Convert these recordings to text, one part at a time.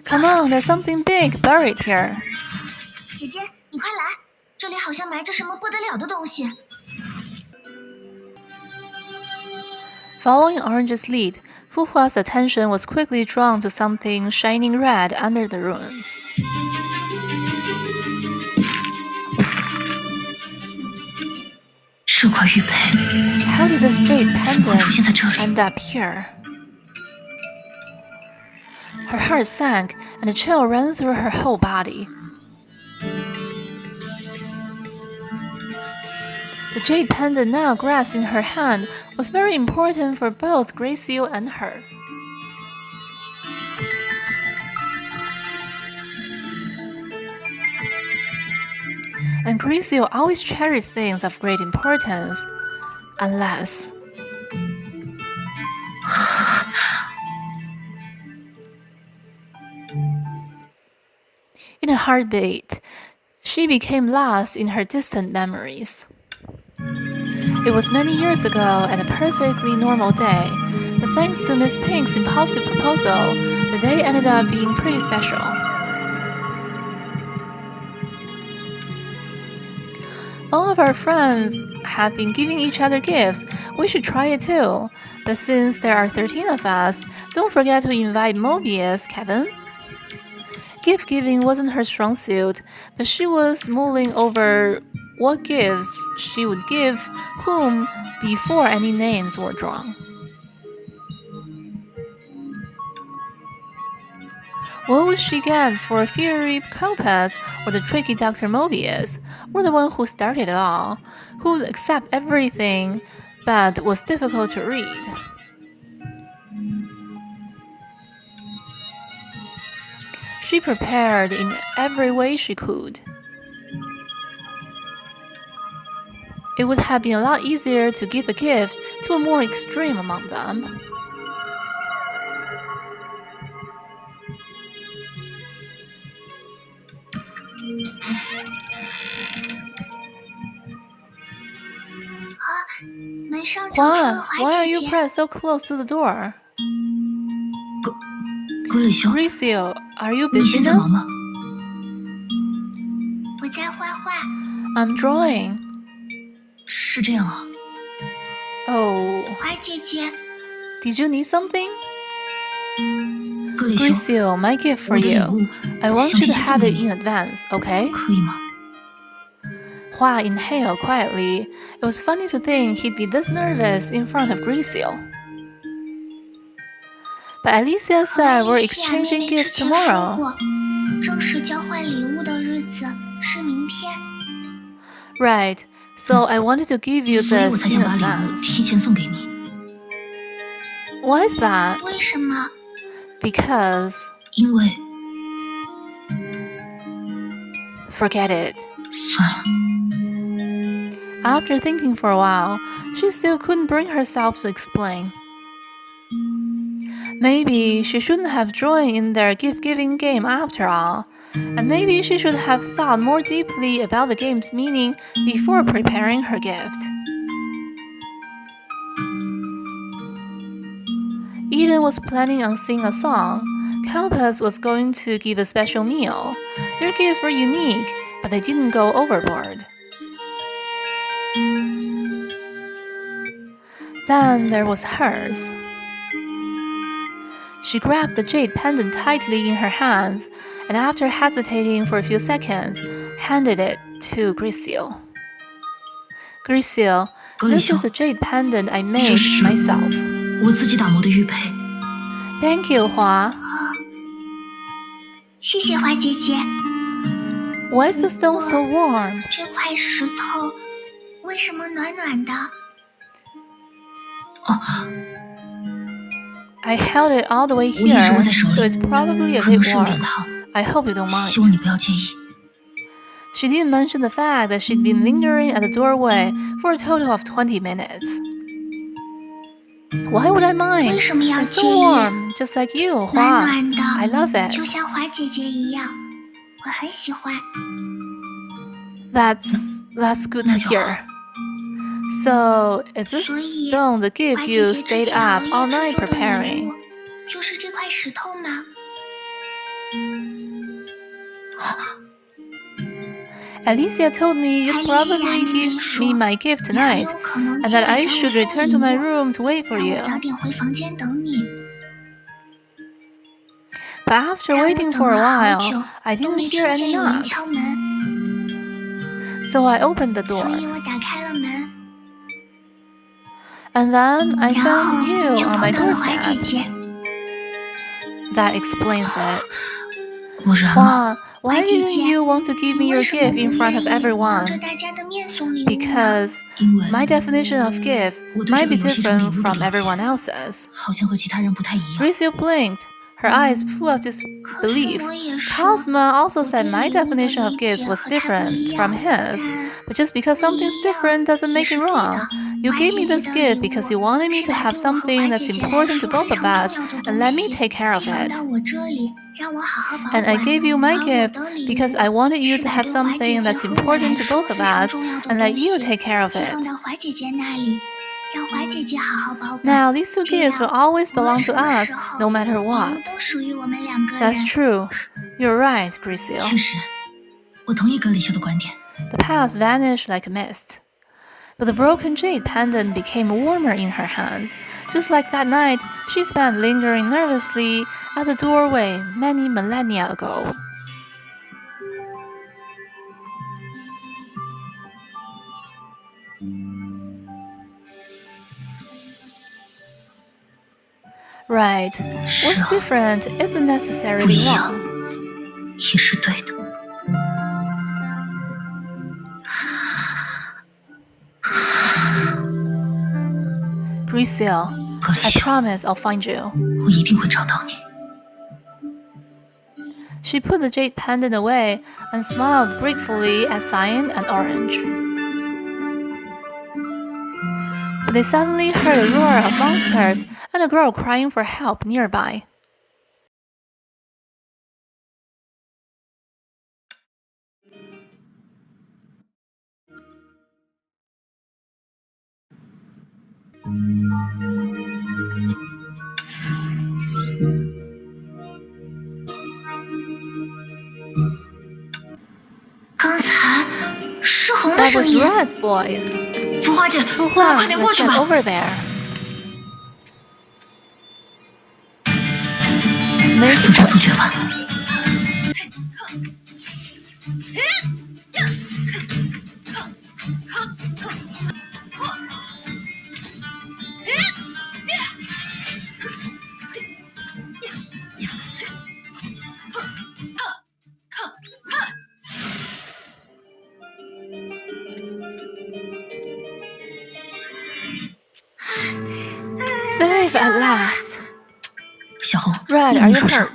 Come on, there's something big buried here. 姐姐，你快来，这里好像埋着什么不得了的东西。Following Orange's lead, Fu Hua's attention was quickly drawn to something shining red under the ruins. How did this jade pendant end up here? Her heart sank, and a chill ran through her whole body. The jade pendant now grasped in her hand was very important for both Gracio and her. And Gracio always cherished things of great importance, unless... In a heartbeat, she became lost in her distant memories. It was many years ago and a perfectly normal day, but thanks to Miss Pink's impulsive proposal, the day ended up being pretty special. All of our friends have been giving each other gifts. We should try it too. But since there are 13 of us, don't forget to invite Mobius, Kevin. Gift giving wasn't her strong suit, but she was mulling over what gifts she would give whom before any names were drawn. What would she get for a fiery compass or the tricky Dr. Mobius, or the one who started it all, who would accept everything but was difficult to read? She prepared in every way she could. It would have been a lot easier to give a gift to a more extreme among them. Juan, why are you pressed so close to the door? Gracio, are you busy now? I'm drawing. Oh. Did you need something? Gracio, my gift for you. I want you to have it in advance, okay? Hua inhaled quietly. It was funny to think he'd be this nervous in front of Gracio. But Alicia said we're exchanging gifts tomorrow. Right, so I wanted to give you this in advance. Why is that? Because... Forget it. After thinking for a while, she still couldn't bring herself to explain. Maybe she shouldn't have joined in their gift-giving game after all, and maybe she should have thought more deeply about the game's meaning before preparing her gift. Eden was planning on singing a song. Campus was going to give a special meal. Their gifts were unique, but they didn't go overboard. Then there was hers. She grabbed the jade pendant tightly in her hands, and after hesitating for a few seconds, handed it to Gracio. Gracio, this is a jade pendant I made myself. Thank you, Hua. Why is the stone so warm? I held it all the way here, so it's probably a bit warm. I hope you don't mind. She didn't mention the fact that she'd been lingering at the doorway for a total of 20 minutes. Why would I mind? It's so warm, just like you, Hua. I love it. That's good to hear. So, is this stone the gift you stayed up all night preparing? 就是这块石头吗？ Alicia told me you'd probably give me my gift tonight, and that I should return to my room to wait for you. 让我早点回房间等你。 But after waiting for a while, I 都 didn't 没 hear 听 any 见有人 knock, 敲门， so I opened the 所 door. 以我打开了门， And then I 然后 found you 就 on 碰 my 到了怀姐 doorstep. 姐。 That explains it. 果然吗？ Why didn't you want to give me 你 your 为什么 gift 不 in 愿 front of 意当着 everyone? 大家的面送礼物呢？ Because 因为 my definition of gift 我对 might 这 be 个游戏中礼 different 物的 from 理解 everyone else's. 好像和其他人不太一样。 Grizzle blinked, her eyes full of 可是 disbelief. 我也说， Cosma also 我 said 对 my 礼物的 definition of 理 gifts 解 was 和他不一 different 样 from his. 但 But just because 不 something's 一样 different doesn't 也 make 是 it 对的。 wrong. You 怀 gave 姐 me 姐 this 的 gift 礼 because 物 you wanted me 是 to 把 have 对我和 something 怀 that's 姐姐来 important to 说 both 非 of 常 us 重要的 and 东 let me 西， take care of 寄放 it. 到我这里，让我好好保 And I 管。 gave you my 而我 gift 的礼物 because I wanted you 是 to 把 have 对怀姐 something 姐 that's 和我 important 来 to 说 both of 非常 us 重要的 and let 东 you 西， take care of 寄 it. 放到怀姐姐那里，让怀姐姐好好保管。 Now, these two 这 gifts will 样 always 无论 belong 什 to 么 us, 时候， no matter 礼物 what. 都属于我们两个人。 That's true. You're right, Grizzle. 确实，我同意格里修的观点。 The past vanished like a mist. But the broken jade pendant became warmer in her hands, just like that night she spent lingering nervously at the doorway many millennia ago. Right. What's different isn't necessarily wrong. 也是对的。 Grizzle, 格里 I 修， promise I'll find you. 我一定会找到你。 She put the jade pendant away and smiled gratefully at Cyan and Orange. But they suddenly heard a roar of monsters and a girl crying for help nearby. That was Red's voice. 浮华姐， Fuhua, 快点过 let's 去 get 吧。 over there. Make it quick. Safe at last. 小红， Red, 你 are 没 you 受伤？ hurt?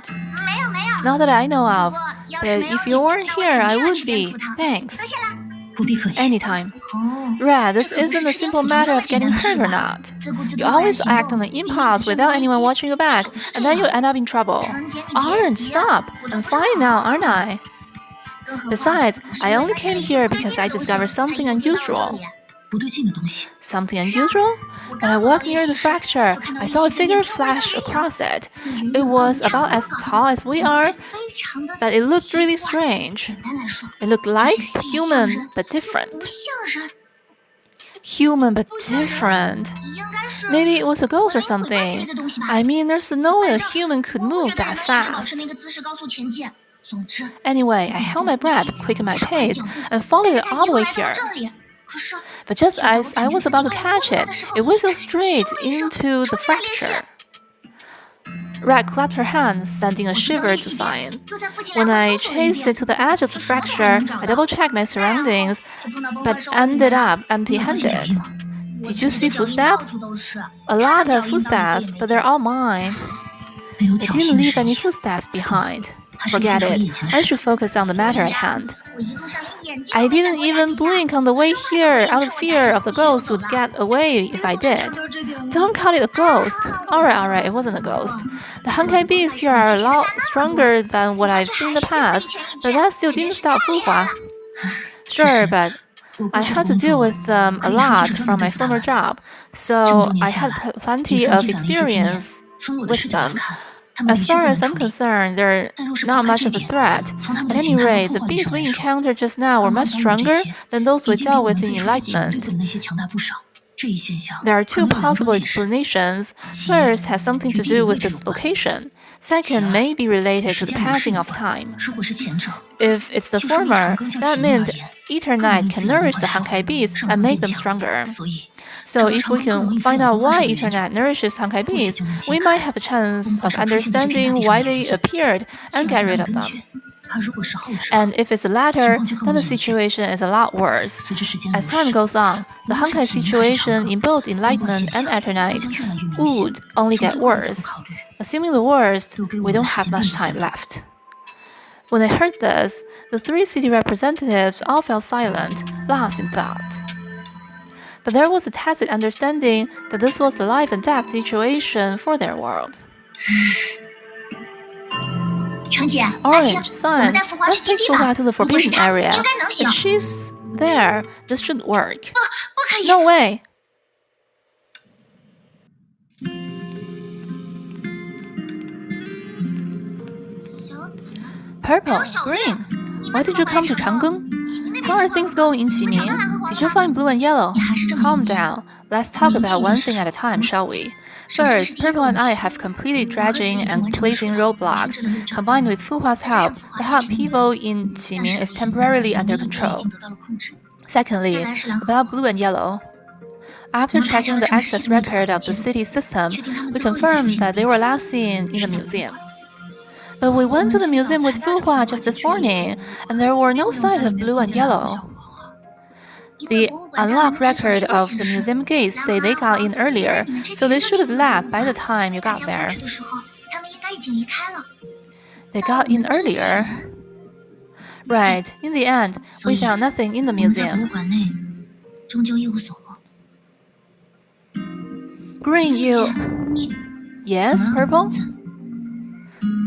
没有没有。 Not that I know of. 不过要 But 是没有 if you weren't 你，那 here, 我 I 肯定要 would 去点 be. 葡萄。 Thanks. 多谢了。不必客气。 Anytime. 哦， Red, this 这可不是 isn't a 吃点 simple 苦头 matter 那么 of 简 getting 单的事 hurt or 吧？ not. 自顾自 You 地突然 always 行 act 动 on an 比一 impulse 次性 without 的危 anyone 机 watching your back, 总是这 and then you 样。 end up in trouble. 陈姐，你别 Orange, 急啊 stop! 我都 I'm 不是 fine 好 now, 好 aren't I? 更何况 Besides, 我是 I 因为 only 发现 came 了一些 here 不对 because 劲 I 的东西 discovered 才 something 一步到这 unusual. 里。不对劲的东西。 Something unusual? When I walked near the fracture, I saw a figure flash across it. It was about as tall as we are, but it looked really strange. 简单来说， It looked 就 like 是既像 human 人 but 又 different. 不像人， Human but 不像人 different. 应该是 Maybe it was a ghost or 魂灵鬼怪之类 something. 的东西吧。 I mean, there's no way a 反正 human could 我不 move 觉得 that 人能一直保 fast. 持那个姿势高速前进。总之， Anyway, I held my breath, quickened my pace, and followed it 带着 all the 它 way 一路来到了 here. 这里。可是， But just 就在 as 我 I 感觉 was 自己 about to 快要 catch 脱落 it, 的时候， it whistled straight 咻的一声 into the 冲进了烈士。 fracture. Red clapped her hands, sending a 我知道 shiver 烈 to 士点 Cyan. 又在附近 When 来 I 回搜索了一 chased 遍 it to the edge of the 这时候还 fracture, 能找 I 到。 double-checked my 再然后 surroundings, 就碰到崩 but 坏兽的女 ended 人。 up 你有发现脚 empty-handed. 印吗？我 Did 自 you 己 see 的脚印到 footsteps? 处都是， A 他 lot 的 of 脚印倒也 footsteps, 没 but 见 they're all mine. 没有 It 挑 didn't 衅的 leave 声 any 音。 footsteps behind. 他是 Forget 先说 it. 眼前的 I 事。 should focus on the 所 matter 以 at 啊， hand. 我一路上连眼睛 I 都没 didn't 敢多眨 even 几下。 blink on the way 说话都 here 不 out 能 of 趁我眨 fear 眼 of the 的空隙溜 ghost 走 would 了。 get away 别 if I 总是 did. 抢着这点了。 Don't call it a ghost. 好， Alright, it wasn't a ghost. The Honkai beasts here are a lot stronger than what I've seen in the past, but that still didn't stop Fuhua. 其 Sure, 实 but I had to deal with them a lot from my former job, so I had plenty of experience with them. As far as I'm concerned, they're not much of a threat. At any rate, the beasts we encountered just now were much stronger than those we dealt with in Enlightenment. There are two possible explanations. First has something to do with its location. Second may be related to the passing of time. If it's the former, that means Eternite can nourish the Honkai beasts and make them stronger. So if we can find out why Eternite nourishes Honkai beasts, we might have a chance of understanding why they appeared and get rid of them. And if it's the latter, then the situation is a lot worse. As time goes on, the Honkai situation in both Enlightenment and Eternite would only get worse. Assuming the worst, we don't have much time left. When I heard this, the three city representatives all fell silent, lost in thought. But there was a tacit understanding that this was a life and death situation for their world. Orange, Cyan, let's take Fuhua to the forbidden area. If she's there, this should work. No way! Purple, green. Why did you come to Changgung? How are things going in Qiming? Did you find blue and yellow? Calm down. Let's talk about one thing at a time, shall we? First, Purple and I have completed dredging and placing roadblocks. Combined with Fuhua's help, the hot people in Qiming is temporarily under control. Secondly, about blue and yellow. After checking the access record of the city system, we confirmed that they were last seen in the museum. But we went to the museum with Fuhua just this morning, and there were no signs of blue and yellow. The unlocked record of the museum gates say they got in earlier, so they should have left by the time you got there. They got in earlier? Right, in the end, we found nothing in the museum. Green, you... Yes, Purple?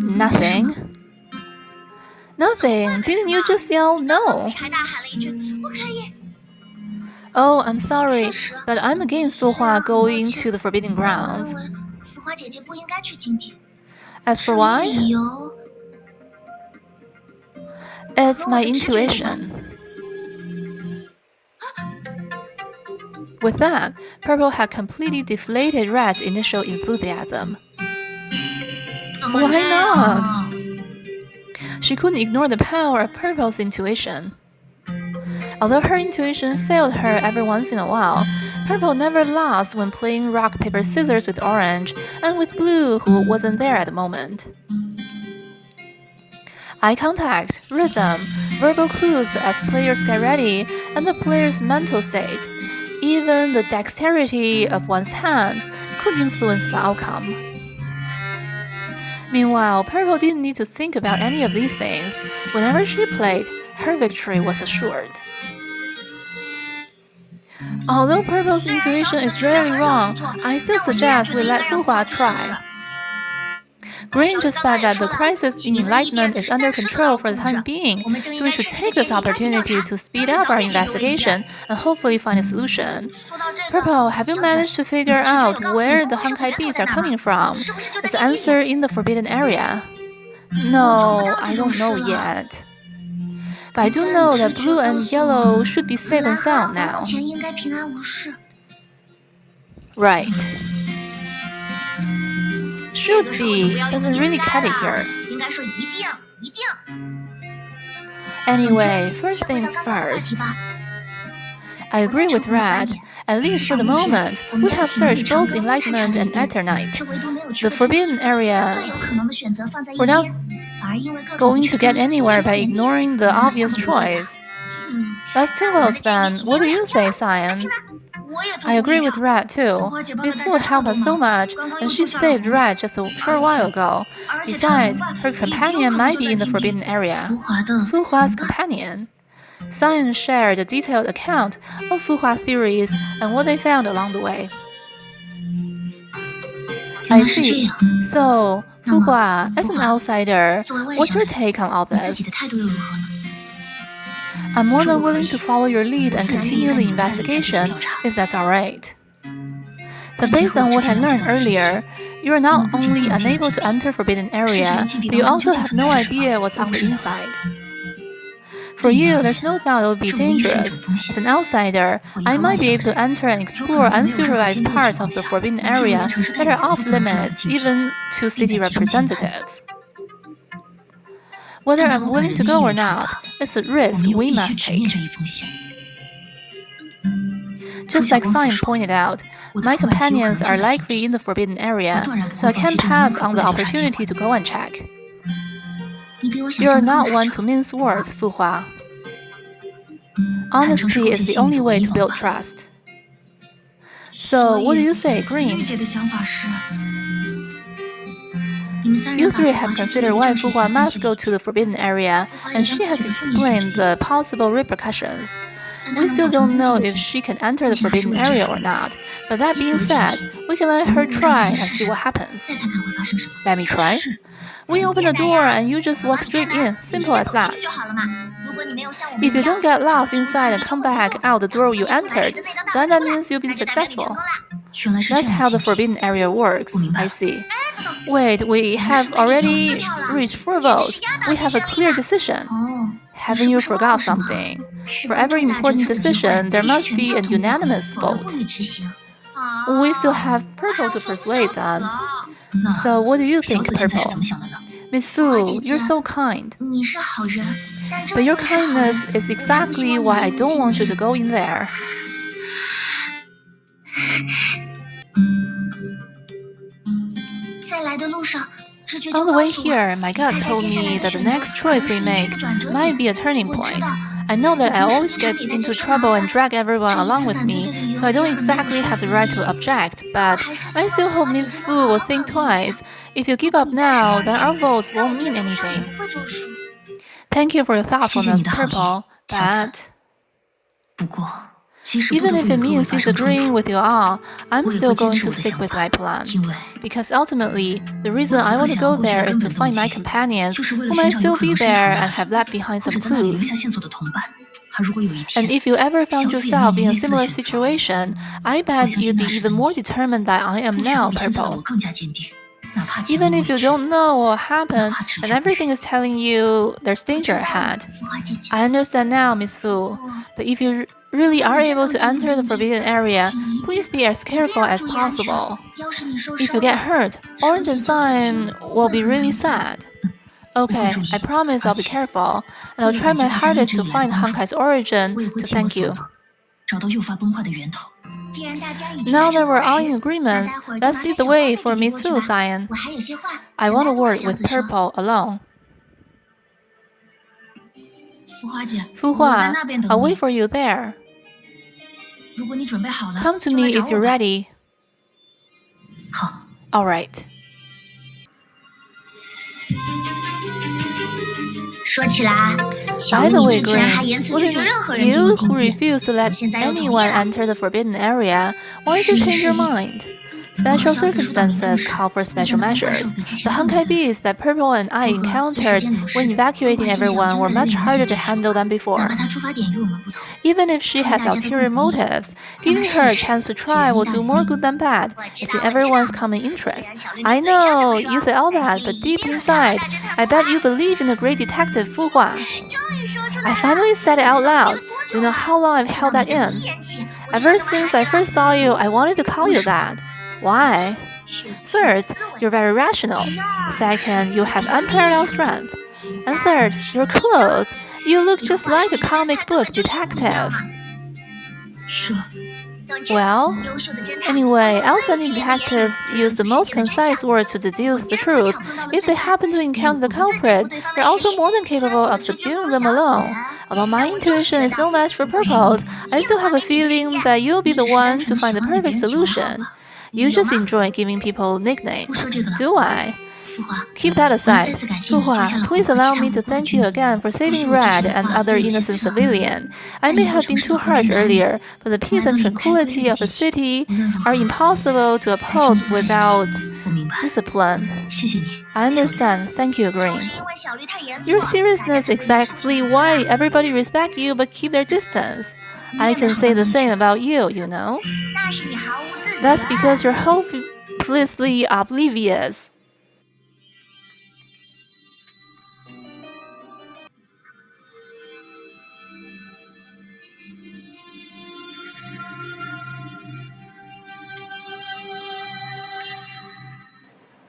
Nothing. Nothing. Didn't you just yell no? Oh, I'm sorry, but I'm against Fuhua going to the Forbidden Grounds. As for why? It's my intuition. With that, Purple had completely deflated Red's initial enthusiasm. Why not? She couldn't ignore the power of Purple's intuition. Although her intuition failed her every once in a while, Purple never lost when playing rock, paper, scissors with Orange and with Blue, who wasn't there at the moment. Eye contact, rhythm, verbal clues as players get ready, and the player's mental state, even the dexterity of one's hands, could influence the outcome. Meanwhile, Purple didn't need to think about any of these things. Whenever she played, her victory was assured. Although Purple's intuition is rarely wrong, I still suggest we let Fuhua try. Green just said that the crisis in Enlightenment is under control for the time being, so we should take this opportunity to speed up our investigation and hopefully find a solution. Purple, have you managed to figure out where the Honkai beasts are coming from? Is the answer in the forbidden area? No, I don't know yet. But I do know that blue and yellow should be safe and sound now. Right. Should be doesn't really cut it here. Anyway, first things first. I agree with Red. At least for the moment, we have searched both Enlightenment and Eternite. The forbidden area, we're not going to get anywhere by ignoring the obvious choice. Let's do those then. What do you say, Cyan? I agree with Red too. Miss Fu helped us so much, and she saved Red just a short while ago. Besides, her companion might be in the forbidden area. Fuhua's companion. Cyan shared a detailed account of Fuhua theories and what they found along the way. I see. So, Fuhua, as an outsider, what's your take on all this? I'm more than willing to follow your lead and continue the investigation, if that's alright. But based on what I learned earlier, you are not only unable to enter Forbidden Area, but you also have no idea what's on the inside. For you, there's no doubt it would be dangerous. As an outsider, I might be able to enter and explore unsupervised parts of the Forbidden Area that are off-limits even to city representatives. Whether I'm willing to go or not, it's a risk we must take. Just like Simon pointed out, my companions are likely in the Forbidden Area, so I can't pass on the opportunity to go and check. You are not one to mince words, Fu Hua. Honesty is the only way to build trust. So, what do you say, Green? You three have considered why Fu Hua must go to the Forbidden Area, and she has explained the possible repercussions. We still don't know if she can enter the Forbidden Area or not, but that being said, we can let her try and see what happens. Let me try? We open the door and you just walk straight in, simple as that. If you don't get lost inside and come back out the door you entered, then that means you've been successful. That's how the Forbidden Area works, I see. Wait, we have already reached 4 votes. We have a clear decision. Haven't you forgot something? For every important decision, there must be a unanimous vote. We still have Purple to persuade them. So what do you think, Purple? Miss Fu, you're so kind. But your kindness is exactly why I don't want you to go in there. On the way here, my gut told me that the next choice we make might be a turning point. I know that I always get into trouble and drag everyone along with me, so I don't exactly have the right to object, but I still hope Miss Fu will think twice. If you give up now, then our votes won't mean anything. Thank you for your thoughtfulness, Purple, but even if it means disagreeing with you all, I'm still going to stick with my plan. Because ultimately, the reason I want to go there is to find my companions who might still be there and have left behind some clues. And if you ever found yourself in a similar situation, I bet you'd be even more determined than I am now, Purple. Even if you don't know what happened and everything is telling you there's danger ahead. I understand now, Miss Fu, but if you really are able to enter the Forbidden Area, please be as careful as possible. If you get hurt, Orange and Cyan will be really sad. Okay, I promise I'll be careful, and I'll try my hardest to find Honkai's origin to thank you. Now that we're all in agreement, let's lead the way for Miss Fu, Cyan. I want to work with Purple alone. Fu Hua, I'll wait for you there. Come to me if you're ready. Alright. By the way, Green, wasn't you who refused to let anyone enter the Forbidden Area? Why did you change your mind? Special circumstances call for special measures. The Honkai beasts that Purple and I encountered when evacuating everyone were much harder to handle than before. Even if she has ulterior motives, giving her a chance to try will do more good than bad. It's in everyone's common interest. I know, you say all that, but deep inside, I bet you believe in the great detective Fu Hua. I finally said it out loud. Do you know how long I've held that in? Ever since I first saw you, I wanted to call you that. Why? First, you're very rational. Second, you have unparalleled strength. And third, your clothes. You look just like a comic book detective. Well, anyway, outstanding detectives use the most concise words to deduce the truth. If they happen to encounter the culprit, they're also more than capable of subduing them alone. Although my intuition is no match for Purple's, I still have a feeling that you'll be the one to find the perfect solution. You just enjoy giving people nicknames, do I? Keep that 我要 aside. 再次感谢你 Fu 救下 Hua, 了 please 火 allow 和 me to 强国 thank 君 you again for 或许 saving 我之前 Red 的 and 话 other 会有些 innocent 刺耳， civilian. I 但 may 一座 have 城 been 市的 too 和平 harsh 难保， earlier, but the 从 peace 来 and 都离不开规律 tranquility 的 of the 节气。 city 无论如 are 何， impossible to 还是你 uphold 会做些什么？ without 我明白。 discipline. 谢谢你， I 小绿。 understand. Thank you, 就 Green. 是因为小绿太严肃， Your 大家 seriousness 才会变成这 exactly 样 why 子。 everybody respect you but keep their distance. 你 I 也没 can 好 say 到 the 哪里 same 去， about you, you know? 那是你毫无自觉。 That's because you're hopelessly oblivious.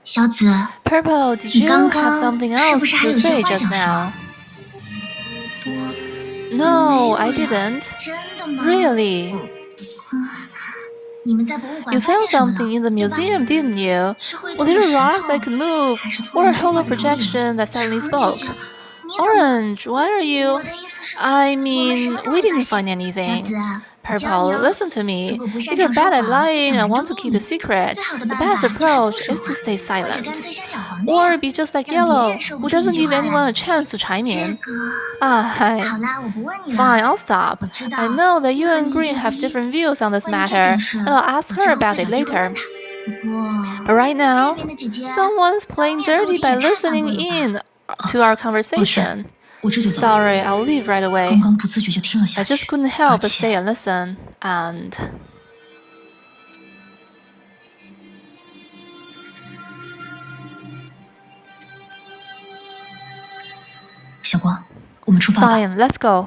小紫， Purple, did 你 you 刚 have 刚 something 是 else 不是还 to 有些 say 话 just 想说？ now? 多， No, 没 I 有呀。 didn't. 真的吗？ Really? 你们在博物馆 You 发现 found 什么了？ something in the 对吧？ museum, didn't you? 是会 Was 动 it 的 a 石 rock 头， that could move, 还是突 or 然 a 说话 hollow 的投影？ projection that suddenly 橙姐 spoke? 姐，你怎么？ Orange, why are 我 you? 的意思是， I 我们 mean, 什么都 we 没 didn't 发 find 现。小 anything. 紫，我教 Purple, 你哦， listen to 如 me. 果不 If 擅 you're 长说 bad at 谎，不 lying 想 and 瞒 want 住 to 秘 keep a 密， secret, 最好的 the 办 best 法就是不 approach 说 is to 谎， stay 或者干 silent. 脆像小黄那 Or 样， be just like 让别 Yellow, 人说不 who 出一 doesn't 句 give 话 anyone 来。 a chance to chime 这 in. 个， Ah, 好啦，我不问你 fine, 了。 I'll stop. 我知道 I know that 你 you 和 and 你意 Green 见不 have 一， different views on this 关于这 matter, 件事， and I'll ask 我 her 之后 about 会 it 找机会问 later. 他。不过， But right 这 now, 边的姐姐 someone's 当 playing 面偷 dirty 听 by 也太犯规 listening 了吧？ in to our conversation. 我这就走。 Sorry, I'll leave right 刚 away. 刚不自觉就听了下 I 去， just couldn't 而 help but 且 stay and listen. And 小光，我们出发吧。 Cyan, let's go.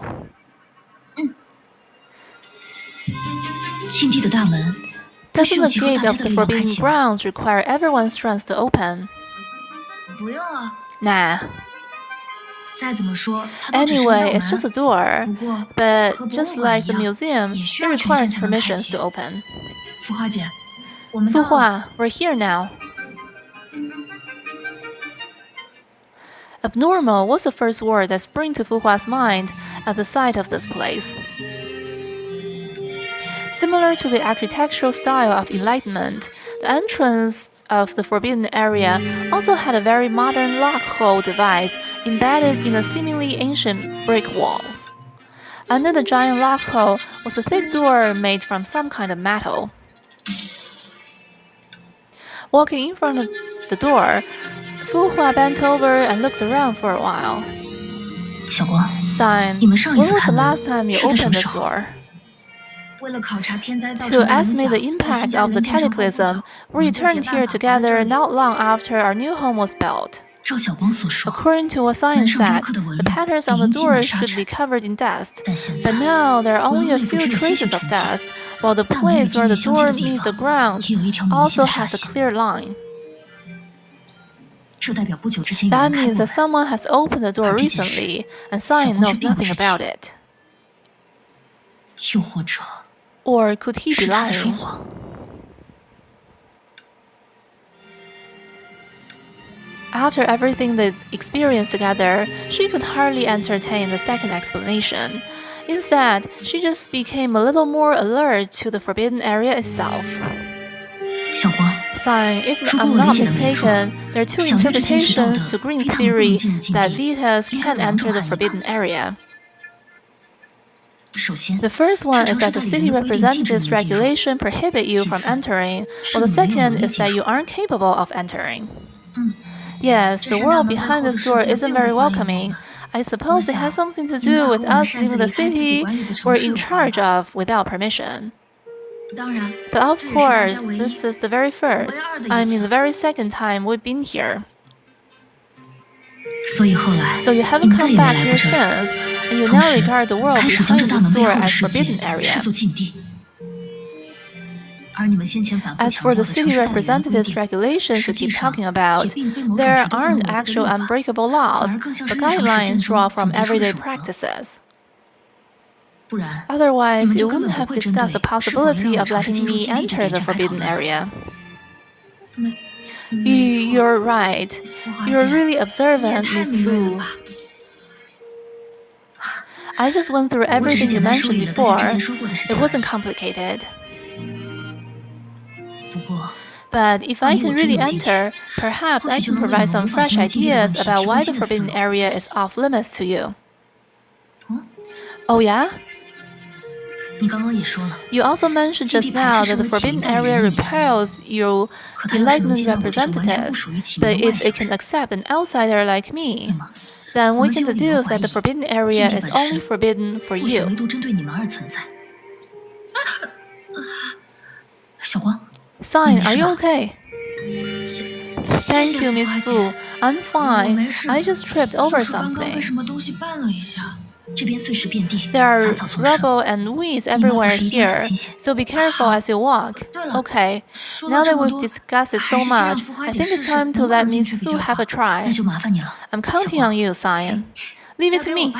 庆地的大门必须 Doesn't 有 the 集合 gate 大家 of 的 the 力量开 Forbidden 起来。 Grounds require everyone's strength to open? 不用啊， Nah. 再怎么说，它都只是一道 Anyway, it's just a 门。 door. 不过， But 和博物 just 馆 like 一 the 样， museum, 也需 it 要权限 requires 才能开 permissions 启 to。open. 浮华姐，我们到了。 Fuhua, we're here now. Abnormal was the first word that sprang to Fuhua's mind at the sight of this place. Similar to the architectural style of Enlightenment, the entrance of the Forbidden Area also had a very modern lock-hole device embedded in the seemingly ancient brick walls. Under the giant lock-hole was a thick door made from some kind of metal. Walking in front of the door, Fu Hua bent over and looked around for a while. 小光， Sign, 你们上一 when 次 was 开 the 门 last time you 是在什 opened 么 this 时候？ door? 为了考察天灾造 To 成的影 estimate 响， the 在新 impact 家 of the 园建成后不久， cataclysm, 我 we 们就 returned 想 here 办法来这 together 里。 not long after our new home was built. 照小光所说， According to what 门 science 上雕 said, 刻的纹 the 路 patterns 已 on the 经浸满 doors 沙 should 尘， be covered in dust. 但现 But 在 now there are 纹 only 路 a 内部 few 只有些许 traces of 痕迹， dust, while the 大门与 place 地 where 面 the 相接 door 的地 meets the 方 ground 也有一条明显 also 的沙 has a 线， clear line. 这代表不久之前有 That 人开 means 过 that 门。 someone has opened the door 而这件事， recently, and 小 Cyan 光 knows 却并不 nothing 知情。 about it. 又或者 Or could he be 是他在说 lying? 谎？ After everything they experienced together, she could hardly entertain the second explanation. Instead, she just became a little more alert to the forbidden area itself. 小光， Sign, if 如果 I'm 我理 not 解的没错， mistaken, there are two 小月之前提到 interpretations to 的 Green's 非他们不能 theory 进入禁 that 地， Vitas 应该 can't 有两种 enter the 含义吧。 forbidden area. 首先， The first 是 one 城 is 市 that 代 the 理 city 人的规定禁止你 representatives' 们进入。 regulation prohibit you from 其次， entering, 是 while the 你没有 second 能力 is 进 that you 入。 aren't capable of entering. 嗯， Yes, 这 the 扇大 world 门背 behind 后的 this 世 door 界 isn't 并 very 不欢迎我 welcoming. 们。 I 我 suppose it 想 has something to 应该 do 和 with 我们 us 擅 leaving 自 the 离开自己 city 管理的城 we're 市有 in 关 charge 吧。 of without permission. 当然， But of 这也是大家 course, 唯一 this is the very first, 唯二的 I 一 mean the 次。 very second time we've been here. 所以后来， So you 你 haven't 们再 come 也没 back 来过 here 这里。 since, and you 同 now 时， regard the world 开始将 behind 这大 this 门背 door 后的 as 世界 forbidden 视 area. 作禁地。而你们先前反复 As 强 for 调 the 的城 city 市代理人的规 representatives' 定， regulations 实 you 际 keep 上 talking 也 about, 并非某种 there 绝对不 aren't 能违背的 actual 律法， unbreakable 反 laws, 而更像 but 是日常实践 guidelines 中 drawn from 总结出的 everyday 守则。 practices. 不然，你 Otherwise, 们 you 就根 wouldn't 本不 have 会针 discussed 对 the 是否要让 possibility 我 of 尝试 letting 进入 me 禁地这 enter 点 the 展开讨 forbidden 论。 area. 没， You're right. 浮华 You're 姐， really 你也 observant, 太 Miss 敏锐了 Fu. 吧！ I just went through 我只是 everything you 简单梳 mentioned 理了大家之 before. 前说过的事 It 情而 wasn't 已。 complicated. 不过， But if I can really enter, perhaps I can provide some fresh ideas about why the forbidden area is off limits to you. Oh yeah? 你刚刚也说了， You also mentioned just now that the forbidden area repels your enlightenment representatives, but if it can accept an outsider like me, then we can deduce that the forbidden area is only forbidden for 或许 you. 唯独针对你们而存在。小光， Sign, are you okay? 谢 Thank you, Miss Fu. I'm 我 fine. 没事 I just tripped over 就是刚刚被 something. 什么东西绊了一下。这边碎石遍地， There are 杂草丛生。 rubble and weeds everywhere here, so be careful as you walk. Okay, now that we've discussed it so much, I think it's time to let Miss Fu have a 那 try. 就麻烦你了。 I'm counting on you, Cyan. Leave it to me.